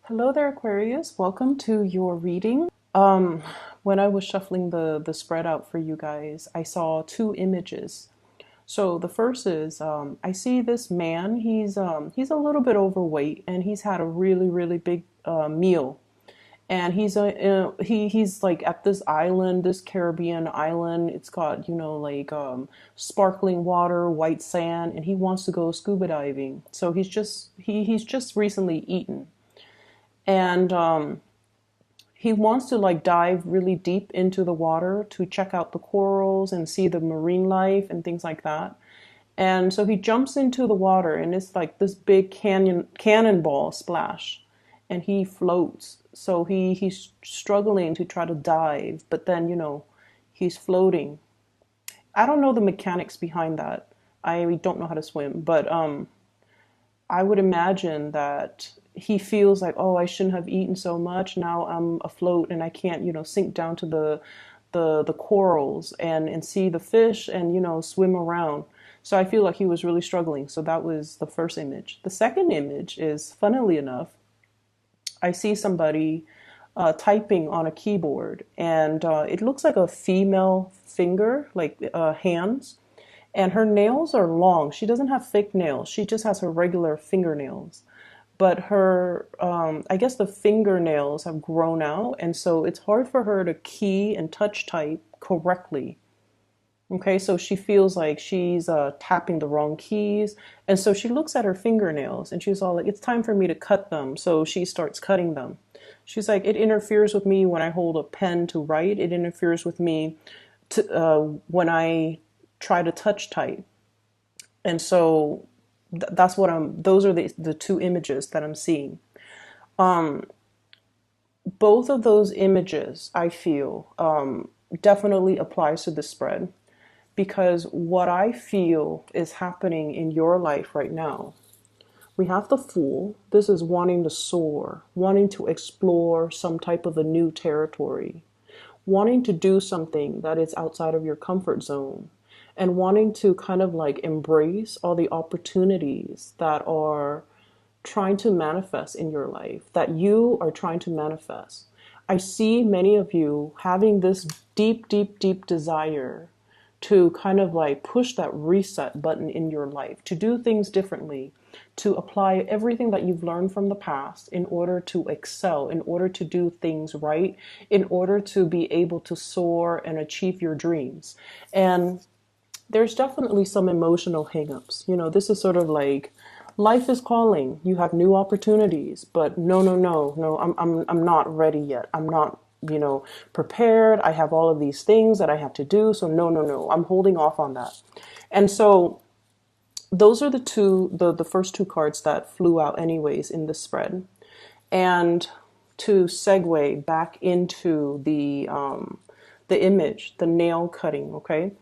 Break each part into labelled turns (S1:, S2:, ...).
S1: Hello there, Aquarius. Welcome to your reading. When I was shuffling the spread out for you guys, I saw two images. So the first is I see this man. He's a little bit overweight, and he's had a really big meal. And he's like at this island, this Caribbean island. It's got like sparkling water, white sand, and he wants to go scuba diving. So he's just recently eaten, and he wants to like dive really deep into the water to check out the corals and see the marine life and things like that. And so he jumps into the water, and it's like this big cannonball splash, and he floats. So he's struggling to try to dive, but then he's floating. I don't know the mechanics behind that. I don't know how to swim, but I would imagine that he feels like, oh, I shouldn't have eaten so much. Now I'm afloat and I can't, sink down to the corals and see the fish and, swim around. So I feel like he was really struggling. So that was the first image. The second image is, funnily enough, I see somebody typing on a keyboard, and it looks like a female finger, like hands, and her nails are long. She doesn't have fake nails. She just has her regular fingernails. But her, I guess the fingernails have grown out, and so it's hard for her to key and touch type correctly. Okay, so she feels like she's tapping the wrong keys. And so she looks at her fingernails and she's all like, it's time for me to cut them. So she starts cutting them. She's like, it interferes with me when I hold a pen to write. It interferes with me when I try to touch type. And so those are the two images that I'm seeing. Both of those images, I feel, definitely applies to the spread, because what I feel is happening in your life right now. We have the Fool. This is wanting to soar, wanting to explore some type of a new territory, wanting to do something that is outside of your comfort zone, and wanting to kind of like embrace all the opportunities that are trying to manifest in your life, that you are trying to manifest. I see many of you having this deep desire to kind of like push that reset button in your life, to do things differently, to apply everything that you've learned from the past in order to excel, in order to do things right, in order to be able to soar and achieve your dreams. And there's definitely some emotional hangups. This is sort of like life is calling. You have new opportunities, but no, I'm not ready yet. I'm not, prepared. I have all of these things that I have to do. So no, I'm holding off on that. And so those are the first two cards that flew out anyways in the spread. And to segue back into the image, the nail cutting, okay?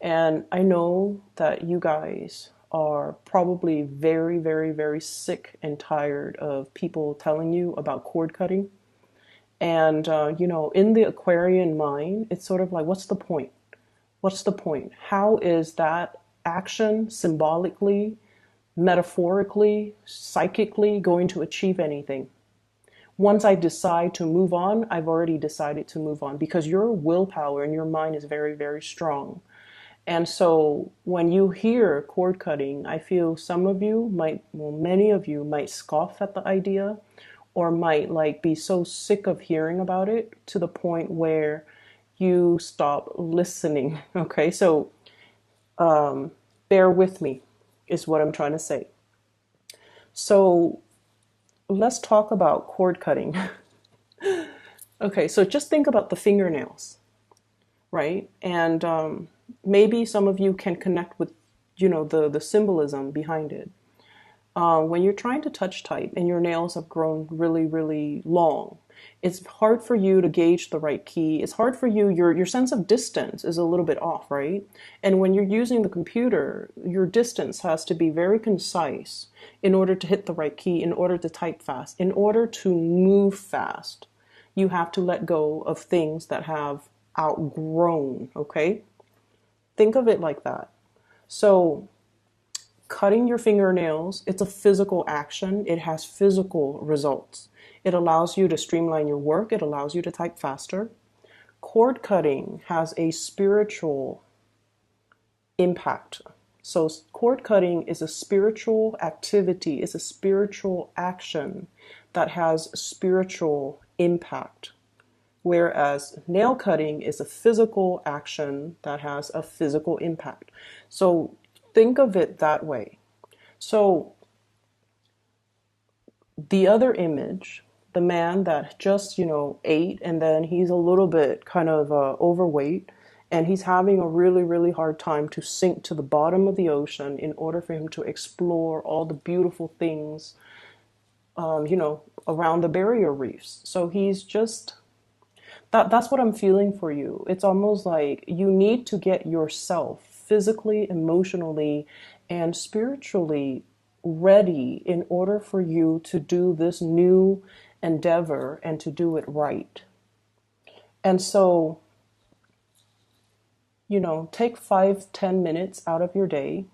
S1: And I know that you guys are probably very sick and tired of people telling you about cord cutting. And, in the Aquarian mind, it's sort of like, what's the point? What's the point? How is that action symbolically, metaphorically, psychically going to achieve anything? Once I decide to move on, I've already decided to move on, because your willpower and your mind is very strong. And so when you hear cord cutting, I feel some of you might, well, many of you might scoff at the idea, or might like be so sick of hearing about it to the point where you stop listening. Okay, so bear with me is what I'm trying to say. So let's talk about cord cutting. Okay, so just think about the fingernails, right? And maybe some of you can connect with, the symbolism behind it. When you're trying to touch type and your nails have grown really long, it's hard for you to gauge the right key. It's hard for you, your sense of distance is a little bit off, right? And when you're using the computer, your distance has to be very concise in order to hit the right key, in order to type fast, in order to move fast. You have to let go of things that have outgrown, okay? Think of it like that. So Cutting your fingernails, it's a physical action. It has physical results. It allows you to streamline your work. It allows you to type faster. Cord cutting has a spiritual impact. So cord cutting is a spiritual activity, it's a spiritual action that has spiritual impact. Whereas nail cutting is a physical action that has a physical impact. So think of it that way. So the other image, the man that just, ate and then he's a little bit kind of overweight and he's having a really, really hard time to sink to the bottom of the ocean in order for him to explore all the beautiful things, around the barrier reefs. So he's just, that's what I'm feeling for you. It's almost like you need to get yourself physically, emotionally, and spiritually ready in order for you to do this new endeavor and to do it right. And so, take 5-10 minutes out of your day.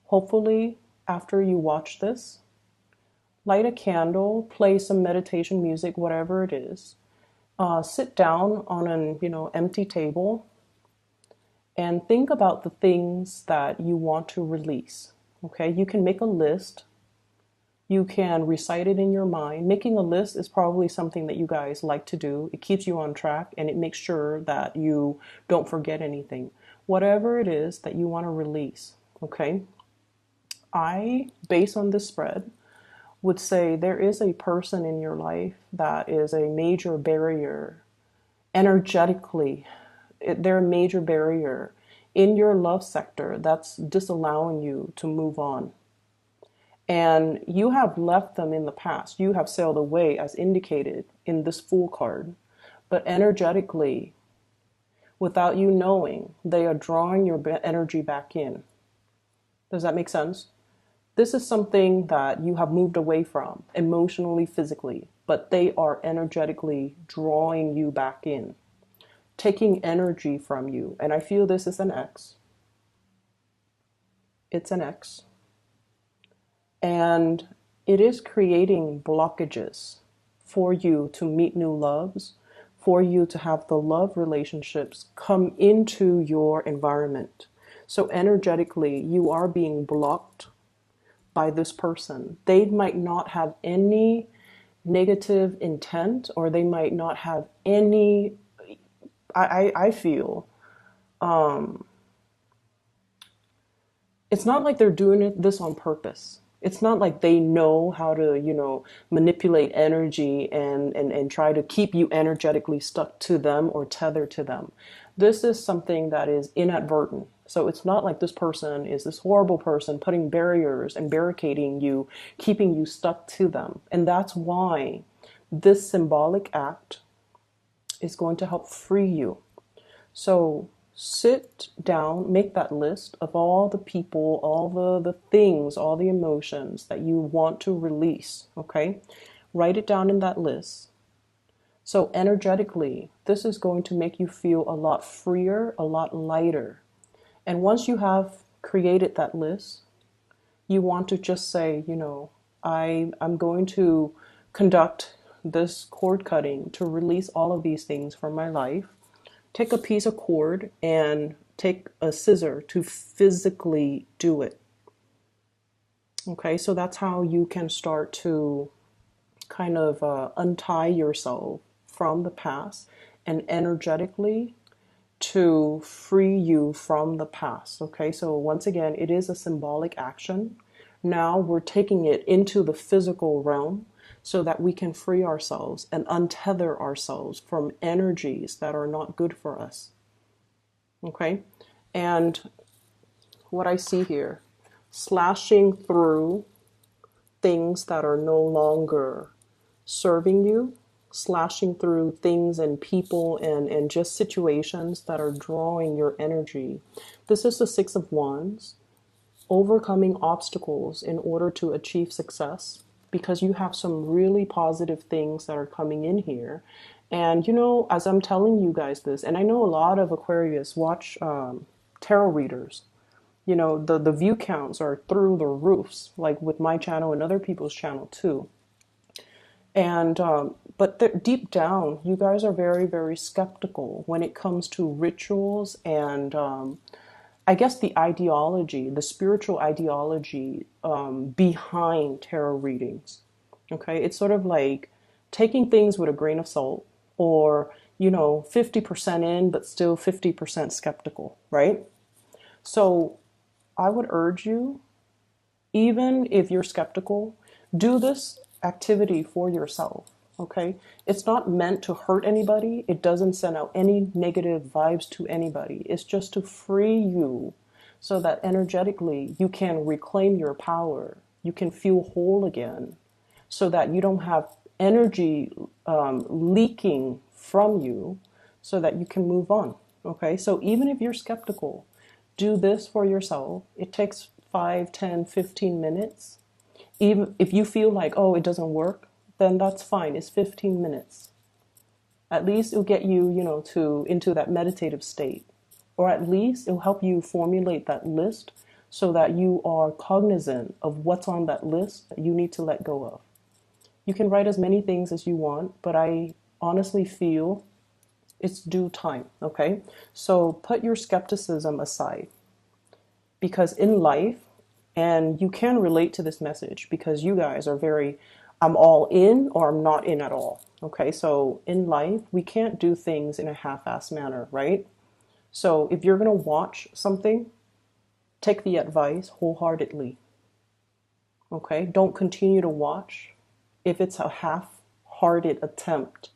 S1: Hopefully, after you watch this, light a candle, play some meditation music, whatever it is. Sit down on an empty table and think about the things that you want to release. Okay, you can make a list. You can recite it in your mind. Making a list is probably something that you guys like to do. It keeps you on track and it makes sure that you don't forget anything. Whatever it is that you want to release, okay? I, based on this spread, would say there is a person in your life that is a major barrier energetically. They're a major barrier in your love sector that's disallowing you to move on. And you have left them in the past. You have sailed away as indicated in this Fool card. But energetically, without you knowing, they are drawing your energy back in. Does that make sense? This is something that you have moved away from, emotionally, physically, but they are energetically drawing you back in, taking energy from you. And I feel this is an X. It's an X. And it is creating blockages for you to meet new loves, for you to have the love relationships come into your environment. So energetically, you are being blocked by this person. They might not have any negative intent, or they might not have any, I feel, it's not like they're doing this on purpose. It's not like they know how to, manipulate energy and try to keep you energetically stuck to them or tethered to them. This is something that is inadvertent. So it's not like this person is this horrible person putting barriers and barricading you, keeping you stuck to them. And that's why this symbolic act is going to help free you. So sit down, make that list of all the people, all the things, all the emotions that you want to release, okay? Write it down in that list. So energetically, this is going to make you feel a lot freer, a lot lighter. And once you have created that list, you want to just say, I'm going to conduct this cord cutting to release all of these things from my life. Take a piece of cord and take a scissor to physically do it. Okay, so that's how you can start to kind of untie yourself from the past and energetically to free you from the past. Okay, so once again, it is a symbolic action. Now we're taking it into the physical realm so that we can free ourselves and untether ourselves from energies that are not good for us. Okay? And what I see here, slashing through things that are no longer serving you, slashing through things and people and just situations that are drawing your energy. This is the Six of Wands, overcoming obstacles in order to achieve success, because you have some really positive things that are coming in here. And as I'm telling you guys this, and I know a lot of Aquarius watch tarot readers, You know, the view counts are through the roofs, like with my channel and other people's channel too. And but deep down, you guys are very, very skeptical when it comes to rituals and I guess the ideology, the spiritual ideology behind tarot readings. Okay, it's sort of like taking things with a grain of salt, or 50% in, but still 50% skeptical, right? So I would urge you, even if you're skeptical, do this activity for yourself. Okay, it's not meant to hurt anybody. It doesn't send out any negative vibes to anybody. It's just to free you so that energetically you can reclaim your power. You can feel whole again so that you don't have energy leaking from you so that you can move on. Okay, so even if you're skeptical, do this for yourself. It takes 5, 10, 15 minutes. Even if you feel like, oh, it doesn't work, then that's fine. It's 15 minutes. At least it'll get you, to into that meditative state. Or at least it'll help you formulate that list so that you are cognizant of what's on that list that you need to let go of. You can write as many things as you want, but I honestly feel it's due time, okay? So put your skepticism aside, because in life, and you can relate to this message because you guys are very, I'm all in or I'm not in at all, okay? So in life, we can't do things in a half-assed manner, right? So if you're going to watch something, take the advice wholeheartedly, okay? Don't continue to watch if it's a half-hearted attempt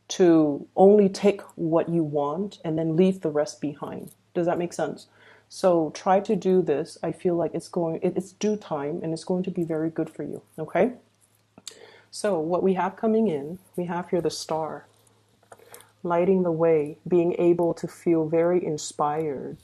S1: to only take what you want and then leave the rest behind. Does that make sense? So try to do this. I feel like it's due time and it's going to be very good for you. Okay. So what we have coming in, we have here the star, lighting the way, being able to feel very inspired.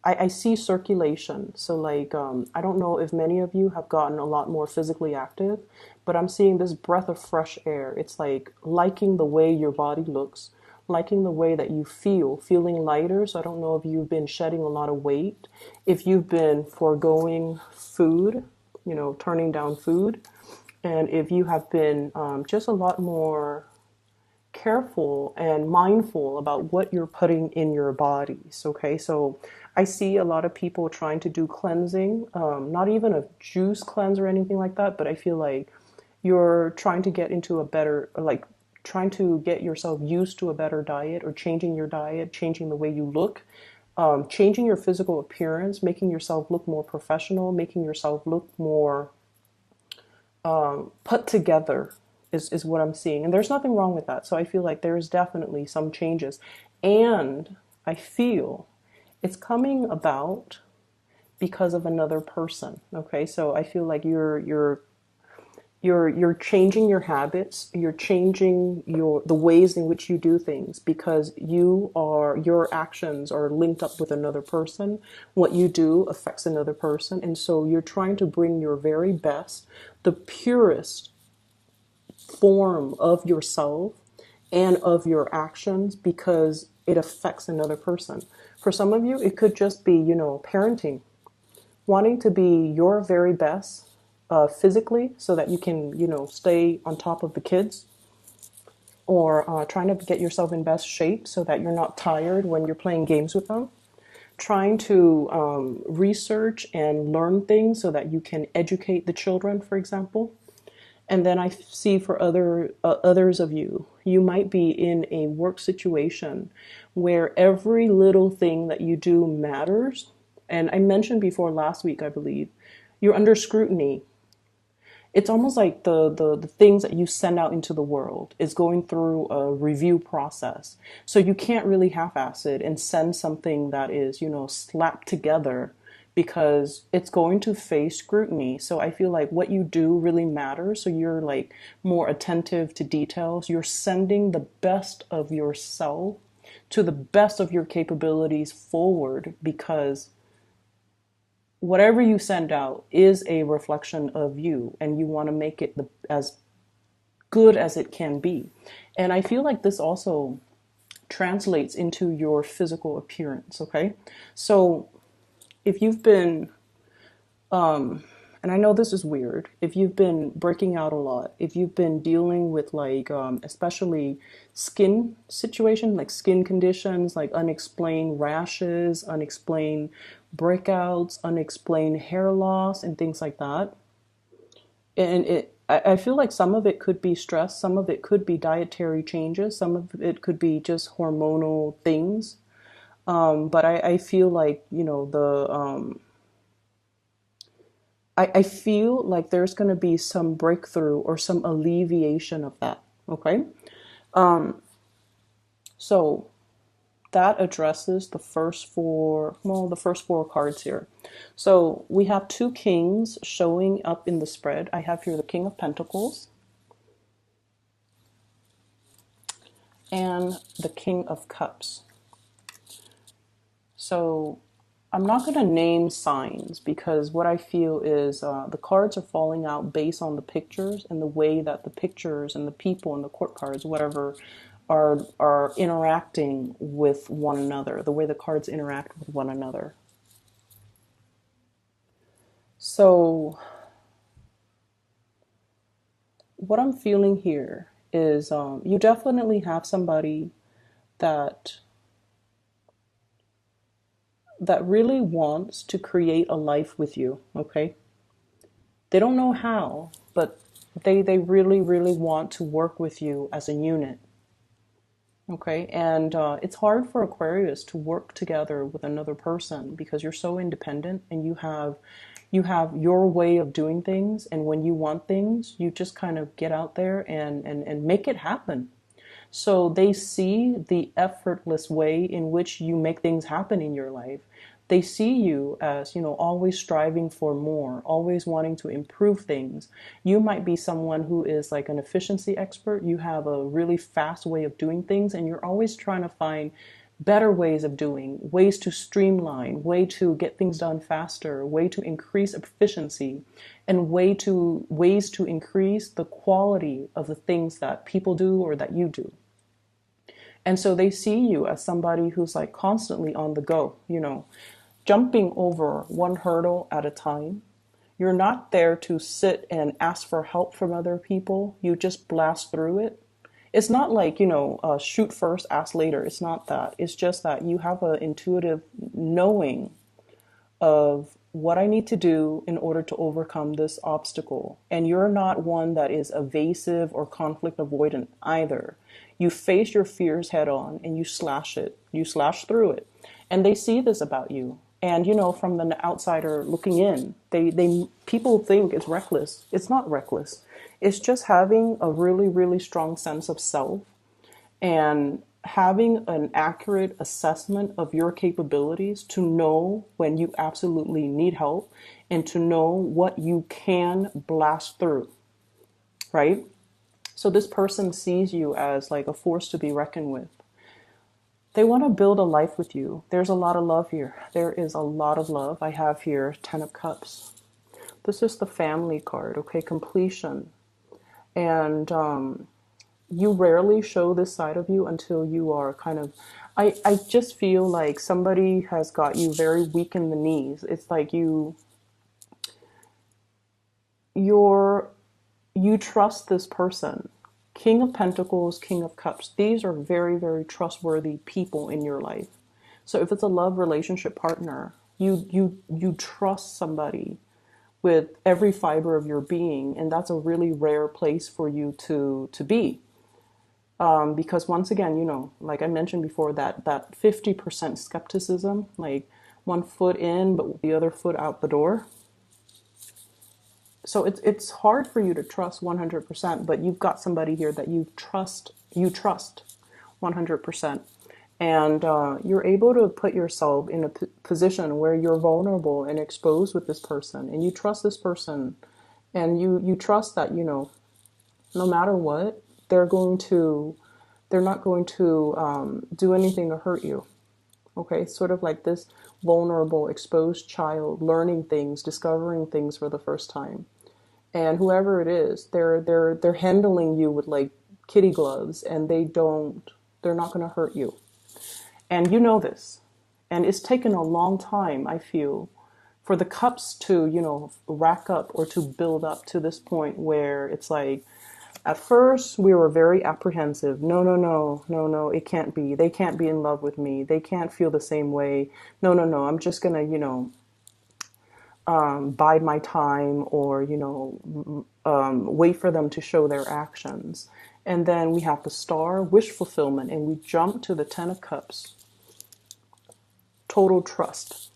S1: I see circulation. So like, I don't know if many of you have gotten a lot more physically active, but I'm seeing this breath of fresh air. It's like liking the way your body looks, liking the way that you feel, feeling lighter. So I don't know if you've been shedding a lot of weight, if you've been foregoing food, turning down food, and if you have been just a lot more careful and mindful about what you're putting in your bodies. Okay, so I see a lot of people trying to do cleansing, not even a juice cleanse or anything like that, but I feel like you're trying to get into a better, like trying to get yourself used to a better diet, or changing your diet, changing the way you look, changing your physical appearance, making yourself look more professional, making yourself look more put together is what I'm seeing. And there's nothing wrong with that. So I feel like there's definitely some changes. And I feel it's coming about because of another person. Okay, so I feel like you're changing your habits, you're changing the ways in which you do things, because your actions are linked up with another person. What you do affects another person, and so you're trying to bring your very best, the purest form of yourself and of your actions, because it affects another person. For some of you, it could just be, parenting, wanting to be your very best physically so that you can, stay on top of the kids, or trying to get yourself in best shape so that you're not tired when you're playing games with them. Trying to research and learn things so that you can educate the children, for example. And then I see for others of you, you might be in a work situation where every little thing that you do matters. And I mentioned before last week, I believe, you're under scrutiny. It's almost like the things that you send out into the world is going through a review process. So you can't really half-ass it and send something that is, slapped together, because it's going to face scrutiny. So I feel like what you do really matters. So you're like more attentive to details. You're sending the best of yourself to the best of your capabilities forward, because whatever you send out is a reflection of you, and you want to make it as good as it can be. And I feel like this also translates into your physical appearance, okay? So if you've been, and I know this is weird, if you've been breaking out a lot, if you've been dealing with like, especially skin situation, like skin conditions, like unexplained rashes, unexplained breakouts, unexplained hair loss, and things like that. And I feel like some of it could be stress, some of it could be dietary changes, some of it could be just hormonal things. But I feel like, I feel like there's going to be some breakthrough or some alleviation of that. Okay. So that addresses the first four cards here. So we have two kings showing up in the spread. I have here the King of Pentacles and the King of Cups. So I'm not going to name signs because what I feel is the cards are falling out based on the pictures and the way that the pictures and the people and the court cards, whatever, are interacting with one another, the way the cards interact with one another. So what I'm feeling here is you definitely have somebody that really wants to create a life with you, okay? They don't know how, but they really, really want to work with you as a unit, okay? And it's hard for Aquarius to work together with another person because you're so independent and you have your way of doing things, and when you want things, you just kind of get out there and make it happen. So they see the effortless way in which you make things happen in your life. They see you as, always striving for more, always wanting to improve things. You might be someone who is like an efficiency expert. You have a really fast way of doing things, and you're always trying to find better ways of doing, ways to streamline, way to get things done faster, way to increase efficiency, and ways to increase the quality of the things that people do or that you do. And so they see you as somebody who's like constantly on the go, jumping over one hurdle at a time. You're not there to sit and ask for help from other people. You just blast through it. It's not like, shoot first, ask later. It's not that. It's just that you have an intuitive knowing of what I need to do in order to overcome this obstacle. And you're not one that is evasive or conflict avoidant either. You face your fears head on and you slash it. You slash through it. And they see this about you. And, from the outsider looking in, people think it's reckless. It's not reckless. It's just having a really, really strong sense of self and having an accurate assessment of your capabilities to know when you absolutely need help and to know what you can blast through, right? So this person sees you as like a force to be reckoned with. They want to build a life with you. There's a lot of love here. There is a lot of love. I have here 10 of Cups. This is the family card, okay? Completion. And you rarely show this side of you until you are kind of, I just feel like somebody has got you very weak in the knees. It's like you trust this person. King of Pentacles, King of Cups. These are very, very trustworthy people in your life. So if it's a love relationship partner, you trust somebody with every fiber of your being, and that's a really rare place for you to be. Because once again, like I mentioned before, that 50% skepticism, like one foot in but the other foot out the door. So it's hard for you to trust 100%, but you've got somebody here that you trust 100%. And you're able to put yourself in a position where you're vulnerable and exposed with this person, and you trust this person, and you trust that, no matter what, they're not going to do anything to hurt you. Okay, sort of like this vulnerable, exposed child learning things, discovering things for the first time. And whoever it is, they're handling you with like kitty gloves, and they're not going to hurt you. And you know this. And it's taken a long time, I feel, for the cups to, rack up or to build up to this point where it's like, at first we were very apprehensive. No, no, no, no, no, it can't be. They can't be in love with me. They can't feel the same way. No, no, no, I'm just gonna, bide my time, or, wait for them to show their actions. And then we have the star, wish fulfillment, and we jump to the Ten of Cups, total trust.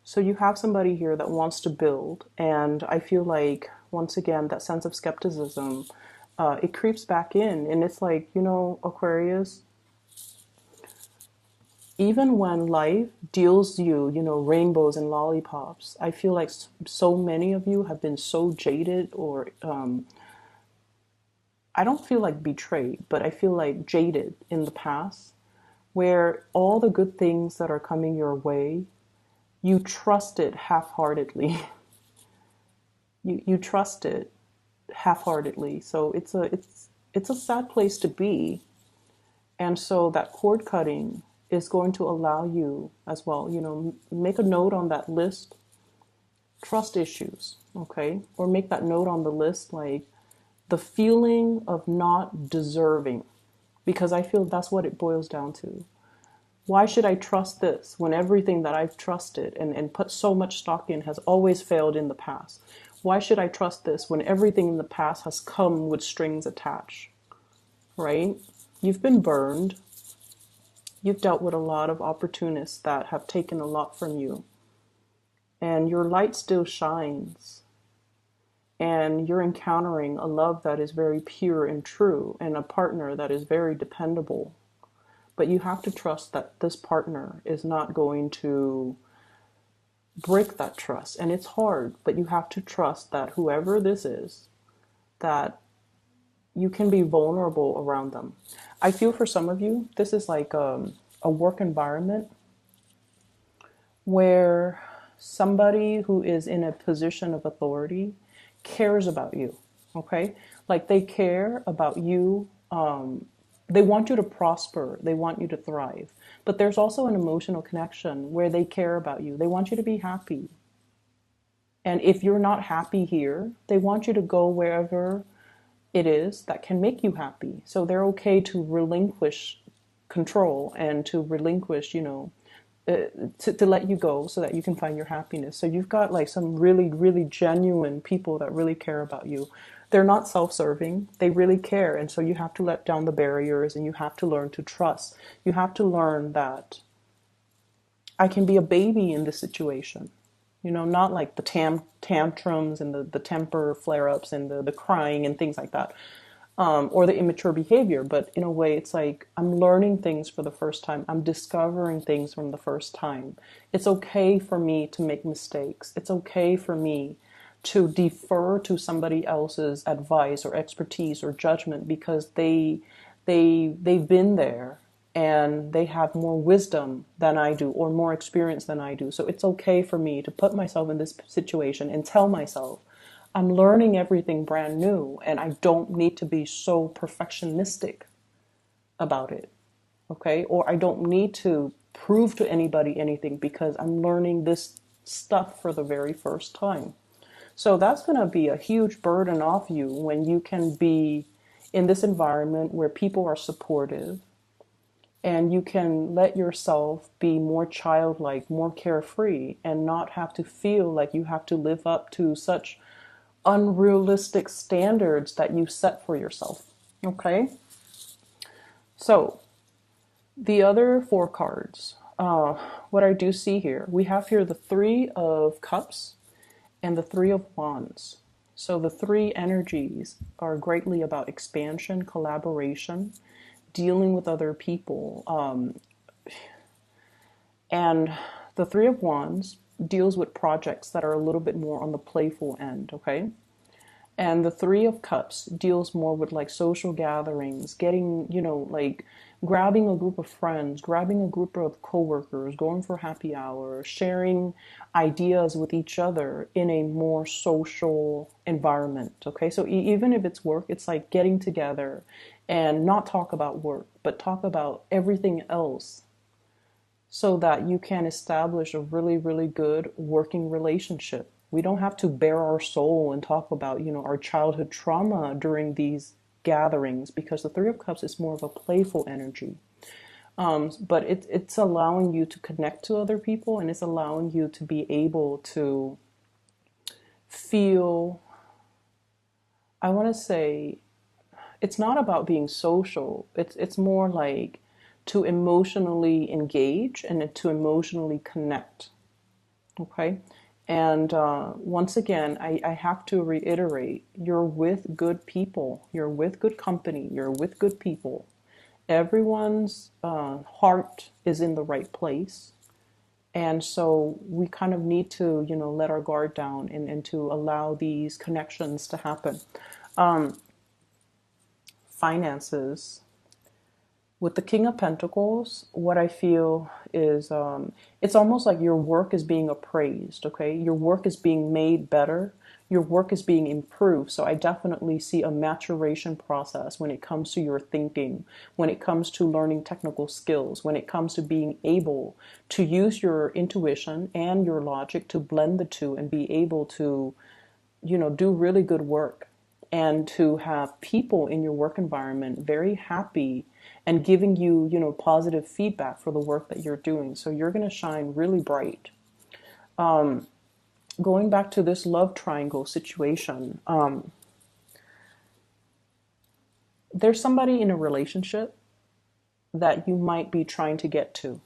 S1: So you have somebody here that wants to build, and I feel like, once again, that sense of skepticism, it creeps back in, and it's like, Aquarius, even when life deals you, rainbows and lollipops, I feel like so many of you have been so jaded, or I don't feel like betrayed, but I feel like jaded in the past, where all the good things that are coming your way, you trust it half-heartedly. you trust it half-heartedly. So it's a sad place to be. And so that cord cutting is going to allow you as well, make a note on that list, trust issues, okay? Or make that note on the list, like the feeling of not deserving, because I feel that's what it boils down to. Why should I trust this when everything that I've trusted and put so much stock in has always failed in the past? Why should I trust this when everything in the past has come with strings attached, right? You've been burned. You've dealt with a lot of opportunists that have taken a lot from you. And your light still shines. And you're encountering a love that is very pure and true, and a partner that is very dependable. But you have to trust that this partner is not going to break that trust. And it's hard, but you have to trust that whoever this is, that you can be vulnerable around them. I feel for some of you, this is like a work environment where somebody who is in a position of authority cares about you, okay? Like they care about you. They want you to prosper. They want you to thrive. But there's also an emotional connection where they care about you. They want you to be happy. And if you're not happy here, they want you to go wherever it is that can make you happy. So they're okay to relinquish control and to relinquish, to let you go so that you can find your happiness. So you've got like some really, really genuine people that really care about you. They're not self-serving. They really care. And so you have to let down the barriers, and you have to learn to trust. You have to learn that I can be a baby in this situation. Not like the tantrums and the temper flare-ups and the crying and things like that, or the immature behavior. But in a way, it's like I'm learning things for the first time. I'm discovering things from the first time. It's okay for me to make mistakes. It's okay for me to defer to somebody else's advice or expertise or judgment, because they've been there. And they have more wisdom than I do, or more experience than I do. So it's okay for me to put myself in this situation and tell myself, I'm learning everything brand new, and I don't need to be so perfectionistic about it, okay? Or I don't need to prove to anybody anything, because I'm learning this stuff for the very first time. So that's going to be a huge burden off you when you can be in this environment where people are supportive, and you can let yourself be more childlike, more carefree, and not have to feel like you have to live up to such unrealistic standards that you set for yourself. Okay? So, the other 4 cards, what I do see here, we have here the 3 of Cups and the 3 of Wands. So the 3 energies are greatly about expansion, collaboration, dealing with other people. And the 3 of Wands deals with projects that are a little bit more on the playful end, okay? And the 3 of Cups deals more with like social gatherings, getting, like grabbing a group of friends, grabbing a group of coworkers, going for happy hour, sharing ideas with each other in a more social environment. Okay, so even if it's work, it's like getting together and not talk about work, but talk about everything else so that you can establish a really, really good working relationship. We don't have to bare our soul and talk about, our childhood trauma during these gatherings, because the Three of Cups is more of a playful energy. But it's allowing you to connect to other people, and it's allowing you to be able to feel, I want to say, it's not about being social. It's more like to emotionally engage and to emotionally connect. Okay. And once again, I have to reiterate, you're with good people. You're with good company. You're with good people. Everyone's heart is in the right place. And so we kind of need to, let our guard down and to allow these connections to happen. Finances. With the King of Pentacles, what I feel is it's almost like your work is being appraised, okay? Your work is being made better. Your work is being improved. So I definitely see a maturation process when it comes to your thinking, when it comes to learning technical skills, when it comes to being able to use your intuition and your logic to blend the two and be able to, do really good work, and to have people in your work environment very happy and giving you, positive feedback for the work that you're doing. So you're going to shine really bright. Going back to this love triangle situation, there's somebody in a relationship that you might be trying to get to.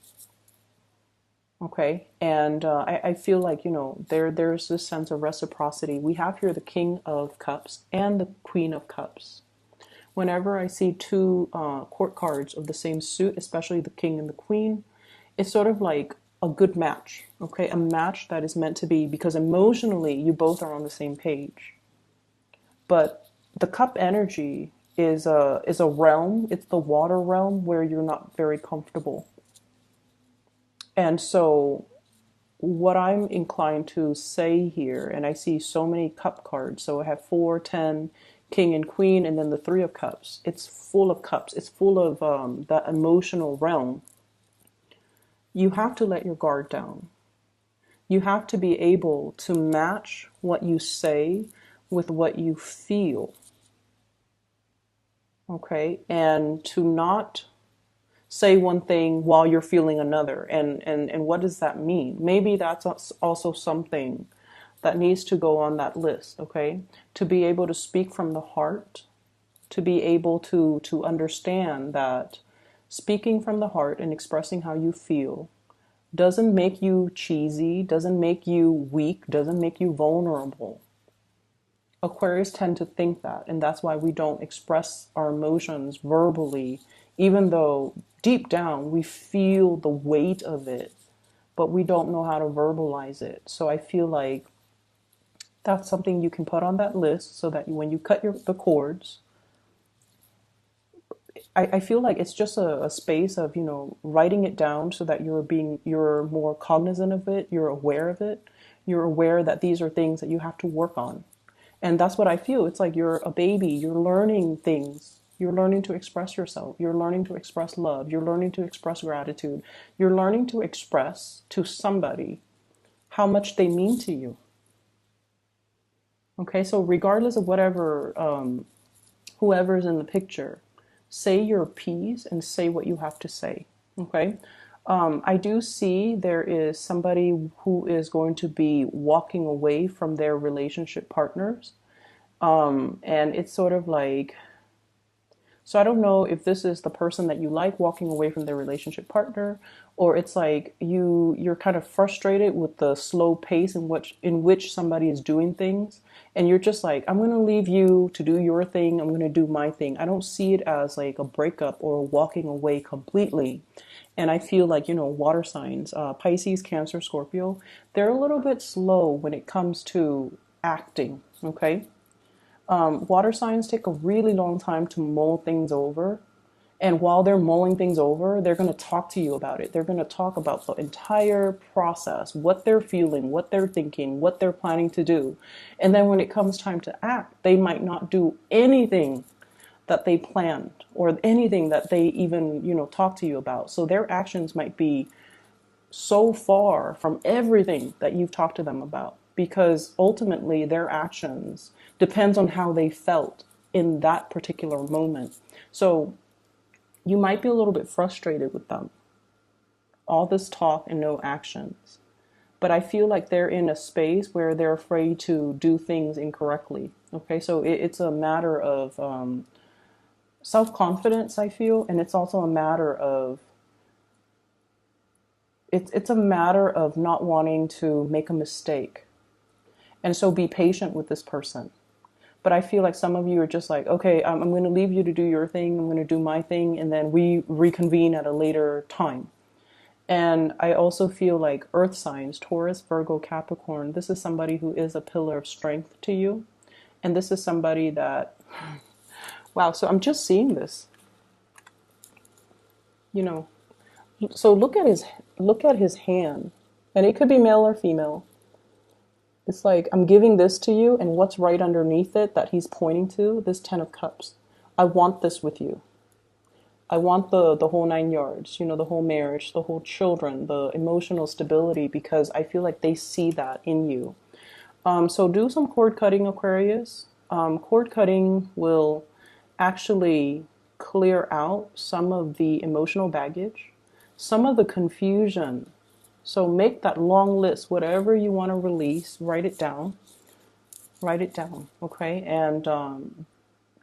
S1: Okay, and I feel like, there's this sense of reciprocity. We have here the King of Cups and the Queen of Cups. Whenever I see two court cards of the same suit, especially the King and the Queen, it's sort of like a good match, okay? A match that is meant to be, because emotionally you both are on the same page. But the cup energy is a realm, it's the water realm where you're not very comfortable. And so what I'm inclined to say here, and I see so many cup cards, so I have 4, 10, King and Queen, and then the Three of Cups. It's full of cups. It's full of that emotional realm. You have to let your guard down. You have to be able to match what you say with what you feel. Okay? And to not say one thing while you're feeling another. And what does that mean? Maybe that's also something that needs to go on that list, okay? To be able to speak from the heart, to be able to understand that speaking from the heart and expressing how you feel doesn't make you cheesy, doesn't make you weak, doesn't make you vulnerable. Aquarius tend to think that, and that's why we don't express our emotions verbally, even though deep down we feel the weight of it, but we don't know how to verbalize it. So I feel like that's something you can put on that list, so that when you cut the cords, I feel like it's just a space of, writing it down so that you're more cognizant of it, you're aware of it, you're aware that these are things that you have to work on. And that's what I feel. It's like you're a baby, you're learning things. You're learning to express yourself. You're learning to express love. You're learning to express gratitude. You're learning to express to somebody how much they mean to you. Okay, so regardless of whatever, whoever's in the picture, say your piece and say what you have to say. Okay, I do see there is somebody who is going to be walking away from their relationship partners, and it's sort of like, so I don't know if this is the person that you like walking away from their relationship partner, or it's like you're kind of frustrated with the slow pace in which somebody is doing things, and you're just like, I'm going to leave you to do your thing, I'm going to do my thing. I don't see it as like a breakup or walking away completely. And I feel like, water signs, Pisces, Cancer, Scorpio, they're a little bit slow when it comes to acting, okay? Water signs take a really long time to mull things over. And while they're mulling things over, they're going to talk to you about it. They're going to talk about the entire process, what they're feeling, what they're thinking, what they're planning to do. And then when it comes time to act, they might not do anything that they planned or anything that they even, talk to you about. So their actions might be so far from everything that you've talked to them about, because ultimately their actions depends on how they felt in that particular moment. So you might be a little bit frustrated with them. All this talk and no actions. But I feel like they're in a space where they're afraid to do things incorrectly. Okay, so it's a matter of self-confidence, I feel, and it's also a matter of it's a matter of not wanting to make a mistake. And so be patient with this person. But I feel like some of you are just like, okay, I'm going to leave you to do your thing. I'm going to do my thing. And then we reconvene at a later time. And I also feel like earth signs, Taurus, Virgo, Capricorn, this is somebody who is a pillar of strength to you. And this is somebody that, wow, so I'm just seeing this, So look at his hand. And it could be male or female. It's like, I'm giving this to you, and what's right underneath it that he's pointing to, this 10 of Cups. I want this with you. I want the whole 9 yards, the whole marriage, the whole children, the emotional stability, because I feel like they see that in you. So do some cord cutting, Aquarius. Cord cutting will actually clear out some of the emotional baggage, some of the confusion. So make that long list, whatever you want to release, write it down, okay? And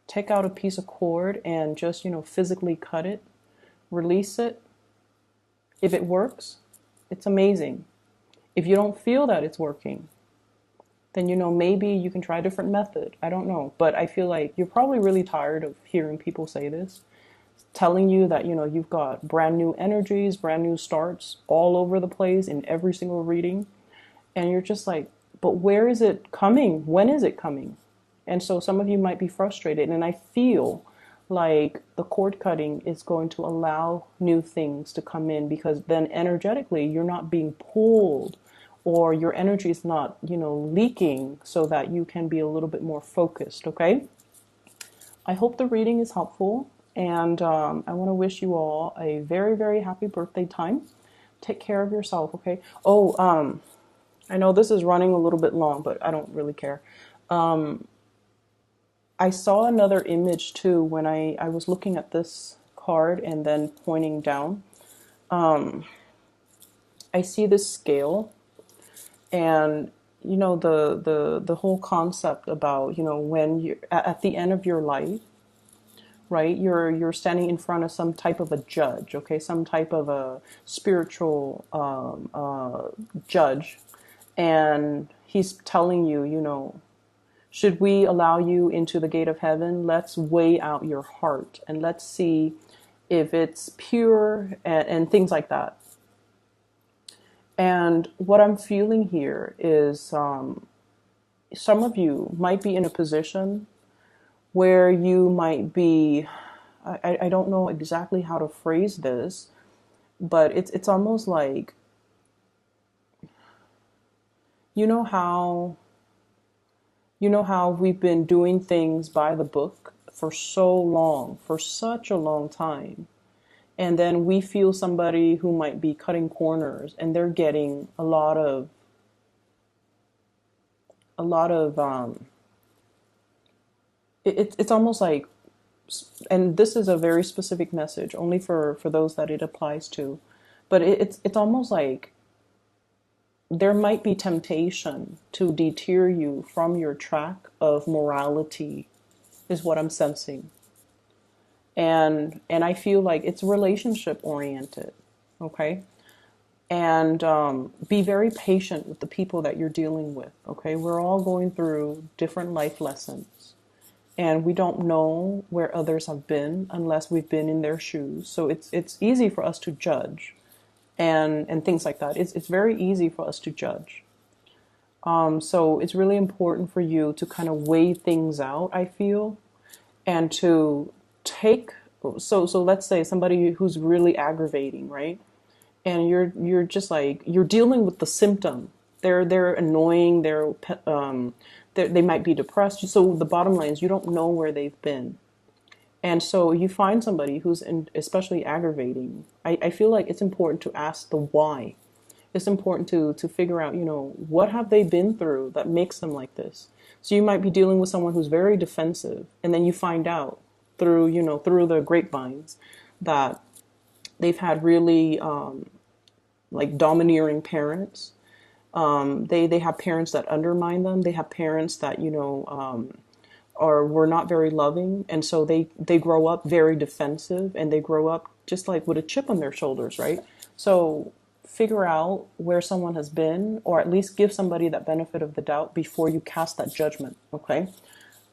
S1: take out a piece of cord and just, physically cut it, release it. If it works, it's amazing. If you don't feel that it's working, then, maybe you can try a different method. I don't know. But I feel like you're probably really tired of hearing people say this, telling you that, you've got brand new energies, brand new starts all over the place in every single reading. And you're just like, but where is it coming? When is it coming? And so some of you might be frustrated. And I feel like the cord cutting is going to allow new things to come in, because then energetically you're not being pulled, or your energy is not, leaking, so that you can be a little bit more focused. Okay. I hope the reading is helpful. And I want to wish you all a very, very happy birthday time. Take care of yourself, okay? Oh, I know this is running a little bit long, but I don't really care. I saw another image too when I was looking at this card and then pointing down. I see this scale, and the whole concept about, when you're at the end of your life, right? You're standing in front of some type of a judge, okay? Some type of a spiritual judge. And he's telling you, should we allow you into the gate of heaven? Let's weigh out your heart and let's see if it's pure, and things like that. And what I'm feeling here is some of you might be in a position where you might be, I don't know exactly how to phrase this, but it's almost like, you know how we've been doing things by the book for so long, for such a long time, and then we feel somebody who might be cutting corners, and they're getting a lot of it's almost like, and this is a very specific message only for those that it applies to, but it's almost like there might be temptation to deter you from your track of morality, is what I'm sensing. And I feel like it's relationship oriented, okay? And be very patient with the people that you're dealing with, okay? We're all going through different life lessons, and we don't know where others have been unless we've been in their shoes. So it's easy for us to judge and things like that. It's very easy for us to judge. So it's really important for you to kind of weigh things out, I feel, and to take So let's say somebody who's really aggravating, right? And you're just like you're dealing with the symptom. They're annoying. They might be depressed. So the bottom line is you don't know where they've been. And so you find somebody especially aggravating. I feel like it's important to ask the why. It's important to figure out, what have they been through that makes them like this. So you might be dealing with someone who's very defensive, and then you find out through the grapevines that they've had really like domineering parents. They have parents that undermine them. They have parents that or were not very loving, and so they grow up very defensive, and they grow up just like with a chip on their shoulders, right? So figure out where someone has been, or at least give somebody that benefit of the doubt before you cast that judgment. Okay,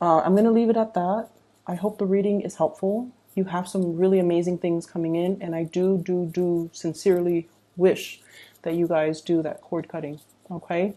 S1: I'm going to leave it at that. I hope the reading is helpful. You have some really amazing things coming in, and I do sincerely wish that you guys do that cord cutting. Okay.